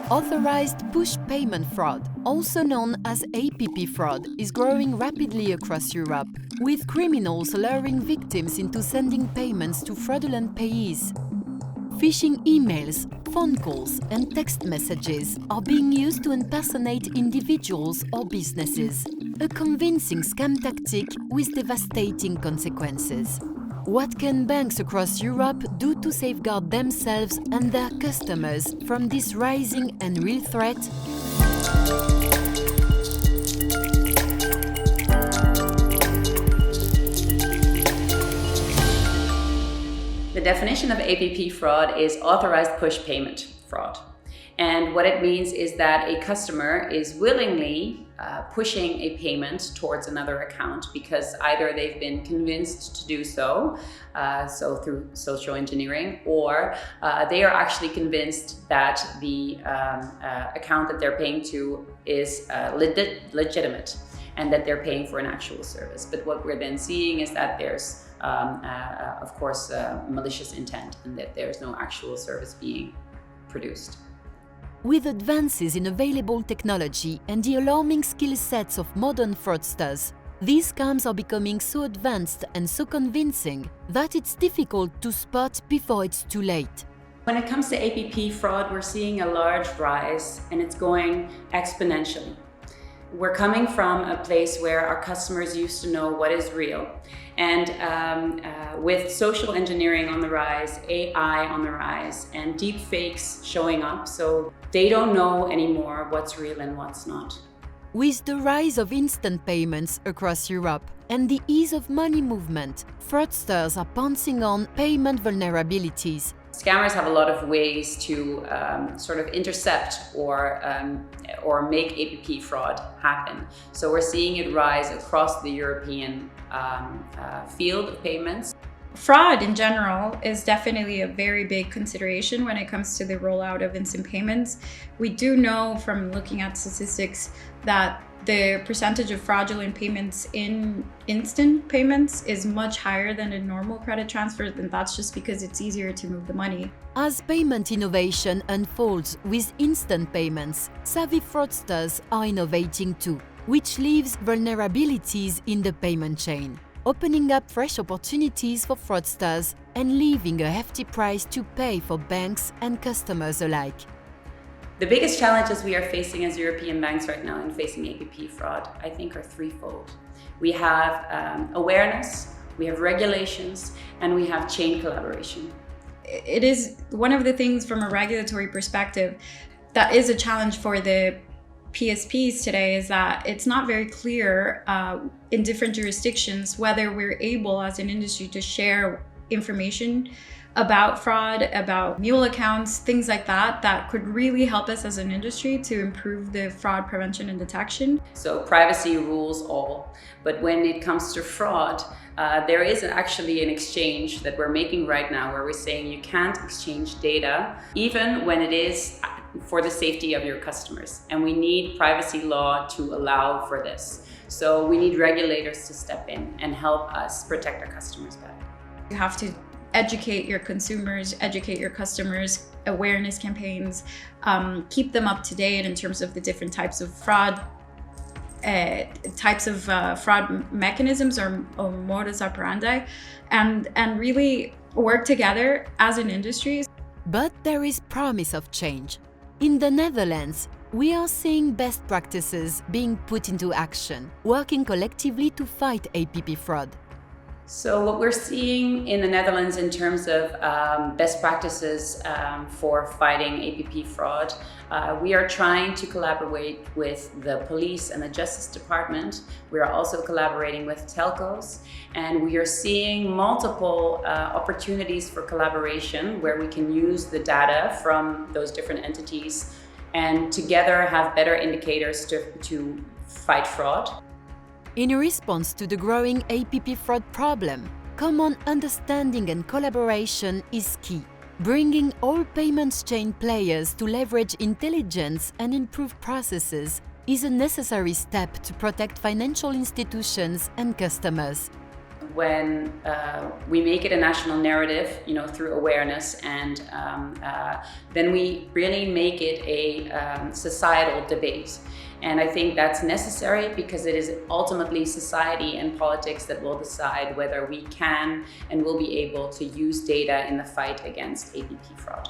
Authorized Push Payment fraud, also known as APP fraud, is growing rapidly across Europe, with criminals luring victims into sending payments to fraudulent payees. Phishing emails, phone calls, and text messages are being used to impersonate individuals or businesses, a convincing scam tactic with devastating consequences. What can banks across Europe do to safeguard themselves and their customers from this rising and real threat? The definition of APP fraud is authorized push payment fraud. And what it means is that a customer is willingly pushing a payment towards another account because either they've been convinced to do so, so through social engineering, or they are actually convinced that the account that they're paying to is legitimate and that they're paying for an actual service. But what we're then seeing is that there's of course, malicious intent and that there's no actual service being produced. With advances in available technology and the alarming skill sets of modern fraudsters, these scams are becoming so advanced and so convincing that it's difficult to spot before it's too late. When it comes to APP fraud, we're seeing a large rise and it's going exponentially. We're coming from a place where our customers used to know what is real. And with social engineering on the rise, AI on the rise, and deep fakes showing up, so they don't know anymore what's real and what's not. With the rise of instant payments across Europe and the ease of money movement, fraudsters are pouncing on payment vulnerabilities. Scammers have a lot of ways to sort of intercept or make APP fraud happen. So we're seeing it rise across the European field of payments. Fraud in general is definitely a very big consideration when it comes to the rollout of instant payments. We do know from looking at statistics that the percentage of fraudulent payments in instant payments is much higher than in normal credit transfers, and that's just because it's easier to move the money. As payment innovation unfolds with instant payments, savvy fraudsters are innovating too, which leaves vulnerabilities in the payment chain, opening up fresh opportunities for fraudsters and leaving a hefty price to pay for banks and customers alike. The biggest challenges we are facing as European banks right now in facing APP fraud, I think, are threefold. We have awareness, we have regulations, and we have chain collaboration. It is one of the things from a regulatory perspective that is a challenge for the PSPs today, is that it's not very clear in different jurisdictions whether we're able as an industry to share information about fraud, about mule accounts, things like that, that could really help us as an industry to improve the fraud prevention and detection. So privacy rules all, but when it comes to fraud, there is actually an exchange that we're making right now where we're saying you can't exchange data, even when it is for the safety of your customers. And we need privacy law to allow for this. So we need regulators to step in and help us protect our customers better. You have to educate your consumers, educate your customers, awareness campaigns, keep them up to date in terms of the different types of fraud, fraud mechanisms or modus operandi, and really work together as an industry. But there is promise of change. In the Netherlands, we are seeing best practices being put into action, working collectively to fight APP fraud. So what we're seeing in the Netherlands in terms of best practices for fighting APP fraud, we are trying to collaborate with the police and the Justice Department. We are also collaborating with telcos, and we are seeing multiple opportunities for collaboration where we can use the data from those different entities and together have better indicators to fight fraud. In response to the growing APP fraud problem, common understanding and collaboration is key. Bringing all payments chain players to leverage intelligence and improve processes is a necessary step to protect financial institutions and customers. when we make it a national narrative, through awareness, and then we really make it a societal debate. And I think that's necessary because it is ultimately society and politics that will decide whether we can and will be able to use data in the fight against APP fraud.